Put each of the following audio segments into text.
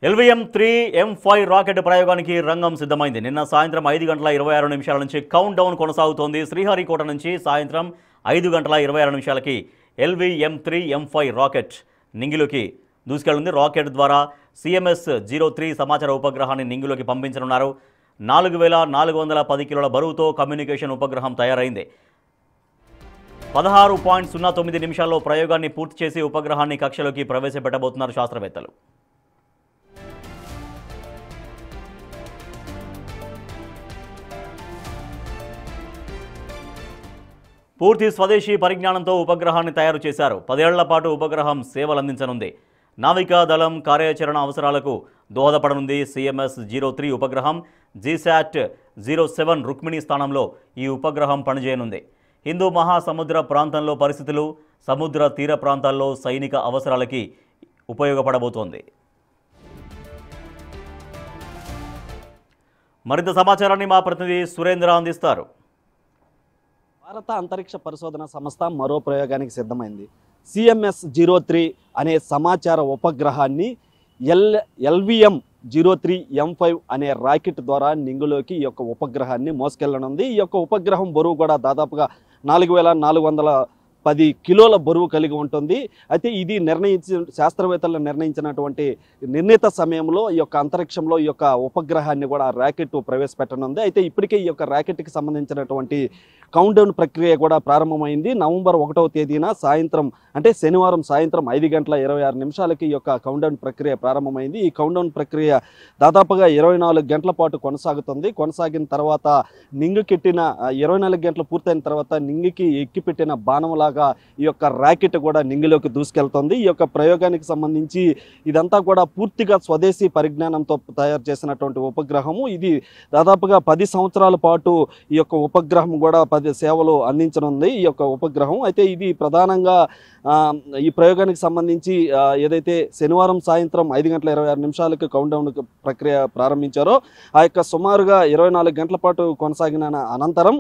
LVM-3 M5 rocket ప్రయోగానికి రంగం సిద్ధమైంది. నిన్న సాయంత్రం 5:26 నుంచి కౌంట్ డౌన్ కొనసాగుతోంది. శ్రీహరికోట నుంచి సాయంత్రం 5:26 LVM-3 M5 రాకెట్ నింగిలోకి దూసుకెళ్లింది. రాకెట్ ద్వారా CMS-03 సమాచార ఉపగ్రహాన్ని నింగిలోకి పంపించనున్నారు. 4410 కిలోల బరువుతో కమ్యూనికేషన్ ఉపగ్రహం తయారైంది. 16.09 నిమిషాల్లో ప్రయోగాన్ని పూర్తి చేసి ఉపగ్రహాన్ని కక్షలోకి ప్రవేశపెట్టబోతున్నారు శాస్త్రవేత్తలు. పూర్తి స్వదేశీ పరిజ్ఞానంతో ఉపగ్రహాన్ని తయారు చేశారు. 10 ఏళ్ల పాటు ఉపగ్రహం సేవలందించనుంది. నావికా దళం కార్యాచరణ అవసరాలకు దోహదపడనుంది. CMS-03 ఉపగ్రహం GSAT-07 రుక్మిణి స్థానంలో ఈ ఉపగ్రహం పనిచేయనుంది. హిందూ మహాసముద్ర ప్రాంతంలో పరిస్థితులు, సముద్ర తీర ప్రాంతాల్లో సైనిక అవసరాలకి ఉపయోగపడబోతోంది. మరింత సమాచారాన్ని మా ప్రతినిధి సురేంద్ర అందిస్తారు. భారత అంతరిక్ష పరిశోధన సంస్థ మరో ప్రయోగానికి సిద్ధమైంది. CMS-03 అనే సమాచార ఉపగ్రహాన్ని LVM-03 M5 అనే రాకెట్ ద్వారా నింగిలోకి ఈ యొక్క ఉపగ్రహాన్ని మోసుకెళ్లనుంది. ఈ యొక్క ఉపగ్రహం బరువు కూడా దాదాపుగా 4410 కిలోల బరువు కలిగి ఉంటుంది. అయితే ఇది శాస్త్రవేత్తలు నిర్ణయించినటువంటి నిర్ణీత సమయంలో ఈ యొక్క అంతరిక్షంలో ఈ యొక్క ఉపగ్రహాన్ని కూడా రాకెట్ ప్రవేశపెట్టనుంది. అయితే ఇప్పటికే ఈ యొక్క రాకెట్కి సంబంధించినటువంటి కౌంట్డౌన్ ప్రక్రియ కూడా ప్రారంభమైంది. నవంబర్ 1వ తేదీన సాయంత్రం అంటే శనివారం సాయంత్రం 5:26 ఈ యొక్క కౌంట్డౌన్ ప్రక్రియ ప్రారంభమైంది. ఈ కౌంట్డౌన్ ప్రక్రియ దాదాపుగా 24 గంటల పాటు కొనసాగుతుంది. కొనసాగిన తర్వాత నింగికెట్టిన 24 గంటలు పూర్తయిన తర్వాత నింగికి ఎక్కిపెట్టిన బాణంలాగా ఈ యొక్క రాకెట్ కూడా నింగిలోకి దూసుకెళ్తుంది. ఈ యొక్క ప్రయోగానికి సంబంధించి ఇదంతా కూడా పూర్తిగా స్వదేశీ పరిజ్ఞానంతో తయారు చేసినటువంటి ఉపగ్రహము. ఇది దాదాపుగా 10 సంవత్సరాల పాటు ఈ యొక్క ఉపగ్రహం కూడా 10 సేవలు అందించనుంది ఈ యొక్క ఉపగ్రహం. అయితే ఇది ప్రధానంగా ఈ ప్రయోగానికి సంబంధించి ఏదైతే శనివారం సాయంత్రం 5:26 కౌంట్డౌన్ ప్రక్రియ ప్రారంభించారో ఆ యొక్క సుమారుగా 24 గంటల పాటు కొనసాగిన అనంతరం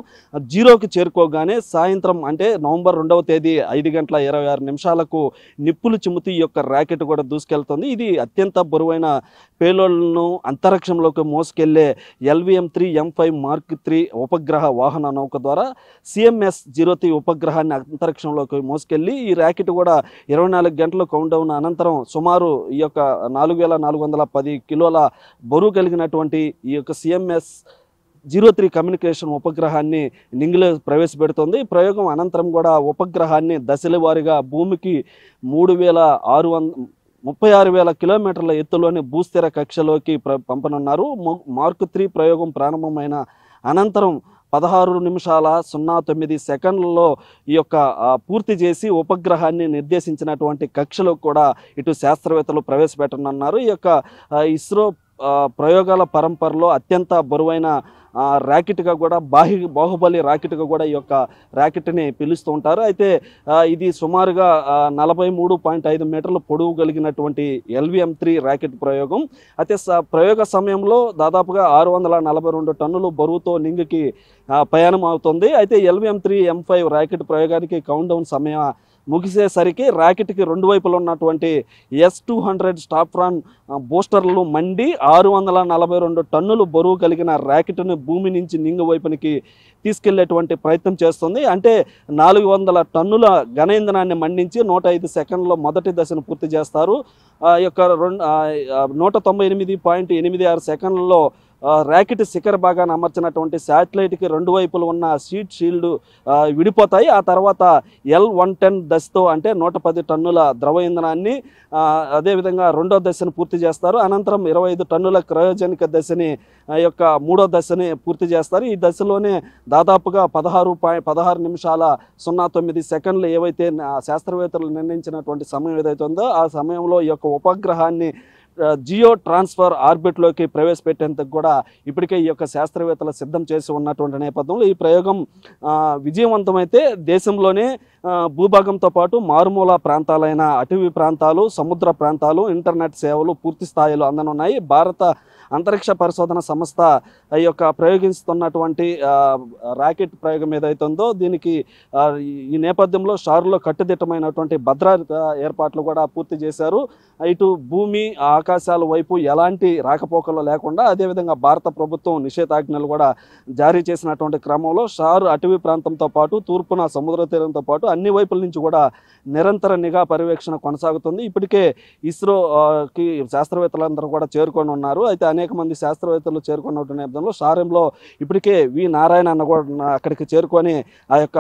జీరోకి చేరుకోగానే సాయంత్రం అంటే నవంబర్ 2వ తేదీ 5:26 నిప్పులు చిమ్ముతూ ఈ యొక్క రాకెట్ కూడా దూసుకెళ్తుంది. ఇది అత్యంత బరువైన పేలోడ్లను అంతరిక్షంలోకి మోసుకెళ్లే LVM-3 M5 Mark III ఉపగ్రహ వాహన నౌక ద్వారా CMS-03 ఉపగ్రహాన్ని అంతరిక్షంలోకి మోసుకెళ్లి ఈ రాకెట్ కూడా 24 గంటల కౌంట్డౌన్ అనంతరం సుమారు ఈ యొక్క 4410 కిలోల బరువు కలిగినటువంటి ఈ యొక్క CMS-03 కమ్యూనికేషన్ ఉపగ్రహాన్ని నింగిలో ప్రవేశపెడుతుంది. ప్రయోగం అనంతరం కూడా ఉపగ్రహాన్ని దశల వారీగా భూమికి 36,000 కిలోమీటర్ల ఎత్తులోని భూస్థిర కక్షలోకి పంపనున్నారు. మార్క్ III ప్రయోగం ప్రారంభమైన అనంతరం 16:09 ఈ యొక్క పూర్తి చేసి ఉపగ్రహాన్ని నిర్దేశించినటువంటి కక్షలో కూడా ఇటు శాస్త్రవేత్తలు ప్రవేశపెట్టనున్నారు. ఈ యొక్క ఇస్రో ప్రయోగాల పరంపరలో అత్యంత బరువైన రాకెట్గా కూడా బాహుబలి రాకెట్గా కూడా ఈ యొక్క రాకెట్ని పిలుస్తూ ఉంటారు. అయితే ఇది సుమారుగా 43.5 మీటర్ల పొడవు కలిగినటువంటి LVM-3 రాకెట్ ప్రయోగం. అయితే ప్రయోగ సమయంలో దాదాపుగా 642 టన్నులు బరువుతో నింగికి ప్రయాణం అవుతుంది. అయితే LVM-3 M5 రాకెట్ ప్రయోగానికి కౌంట్డౌన్ సమయం ముగిసేసరికి రాకెట్కి రెండు వైపులు ఉన్నటువంటి S-200 స్టాఫ్రాన్ బూస్టర్లు మండి 642 టన్నులు బరువు కలిగిన రాకెట్ను భూమి నుంచి నింగి వైపునికి తీసుకెళ్లేటువంటి ప్రయత్నం చేస్తుంది. అంటే 400 టన్నుల ఘన ఇంధనాన్ని మండించి 105 సెకండ్లో మొదటి దశను పూర్తి చేస్తారు. ఈ యొక్క 198.86 సెకండ్లలో రాకెట్ శిఖర భాగాన్ని అమర్చినటువంటి శాటిలైట్కి రెండు వైపులు ఉన్న సీట్ షీల్డ్ విడిపోతాయి. ఆ తర్వాత L-110 దశతో అంటే 110 టన్నుల ద్రవ ఇంధనాన్ని అదేవిధంగా రెండో దశను పూర్తి చేస్తారు. అనంతరం 25 టన్నుల క్రయోజనిక దశని యొక్క మూడో దశని పూర్తి చేస్తారు. ఈ దశలోనే దాదాపుగా 16:09 ఏవైతే శాస్త్రవేత్తలు నిర్ణయించినటువంటి సమయం ఏదైతే ఉందో ఆ సమయంలో ఈ యొక్క ఉపగ్రహాన్ని జియో ట్రాన్స్ఫర్ ఆర్బిట్లోకి ప్రవేశపెట్టేందుకు కూడా ఇప్పటికే ఈ యొక్క శాస్త్రవేత్తలు సిద్ధం చేసి ఉన్నటువంటి నేపథ్యంలో ఈ ప్రయోగం విజయవంతమైతే దేశంలోనే భూభాగంతో పాటు మారుమూల ప్రాంతాలైన అటవీ ప్రాంతాలు, సముద్ర ప్రాంతాలు, ఇంటర్నెట్ సేవలు పూర్తి స్థాయిలో అందనున్నాయి. భారత అంతరిక్ష పరిశోధన సంస్థ ఈ యొక్క ప్రయోగిస్తున్నటువంటి రాకెట్ ప్రయోగం ఏదైతే ఉందో దీనికి ఈ నేపథ్యంలో షారులో కట్టుదిట్టమైనటువంటి భద్రతా ఏర్పాట్లు కూడా పూర్తి చేశారు. ఇటు భూమి, అవకాశాల వైపు ఎలాంటి రాకపోకలు లేకుండా అదేవిధంగా భారత ప్రభుత్వం నిషేధాజ్ఞలు కూడా జారీ చేసినటువంటి క్రమంలో షార్ అటవీ ప్రాంతంతో పాటు తూర్పున సముద్ర తీరంతో పాటు అన్ని వైపుల నుంచి కూడా నిరంతర నిఘా పర్యవేక్షణ కొనసాగుతుంది. ఇప్పటికే ఇస్రోకి శాస్త్రవేత్తలందరూ కూడా చేరుకొని ఉన్నారు. అయితే అనేక మంది శాస్త్రవేత్తలు చేరుకున్న నేపథ్యంలో షార్ఎంలో ఇప్పటికే వి నారాయణ అన్న కూడా అక్కడికి చేరుకొని ఆ యొక్క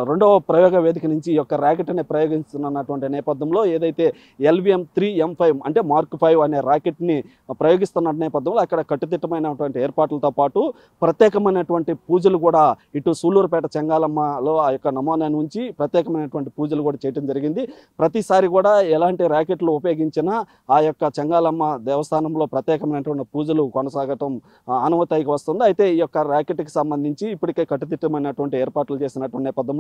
రెండవ ప్రయోగ వేదిక నుంచి ఈ యొక్క రాకెట్ని ప్రయోగిస్తున్నటువంటి నేపథ్యంలో ఏదైతే LVM-3M5 అంటే మార్క్ 5 అనే రాకెట్ని ప్రయోగిస్తున్న నేపథ్యంలో అక్కడ కట్టుదిట్టమైనటువంటి ఏర్పాట్లతో పాటు ప్రత్యేకమైనటువంటి పూజలు కూడా ఇటు సూళ్ళూరుపేట చెంగాలమ్మలో ఆ యొక్క నమూనాను ఉంచి ప్రత్యేకమైనటువంటి పూజలు కూడా చేయడం జరిగింది. ప్రతిసారి కూడా ఎలాంటి రాకెట్లు ఉపయోగించినా ఆ యొక్క చెంగాలమ్మ దేవస్థానంలో ప్రత్యేకమైనటువంటి పూజలు కొనసాగటం ఆనవాయితీగా వస్తుంది. అయితే ఈ యొక్క రాకెట్కి సంబంధించి ఇప్పటికే కట్టుదిట్టమైనటువంటి ఏర్పాట్లు చేసినటువంటి నేపథ్యంలో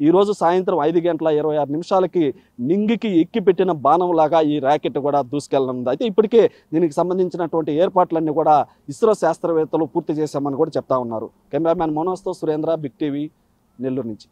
ఈ రోజు సాయంత్రం 5:26 నింగికి ఎక్కిపెట్టిన బాణంలాగా ఈ రాకెట్ కూడా దూసుకెళ్లనుంది. అయితే ఇప్పటికే దీనికి సంబంధించినటువంటి ఏర్పాట్లన్నీ కూడా ఇస్రో శాస్త్రవేత్తలు పూర్తి చేశామని కూడా చెప్తా ఉన్నారు. కెమెరామ్యాన్ మనోజ్తో సురేంద్ర, బిగ్ టీవీ, నెల్లూరు నుంచి.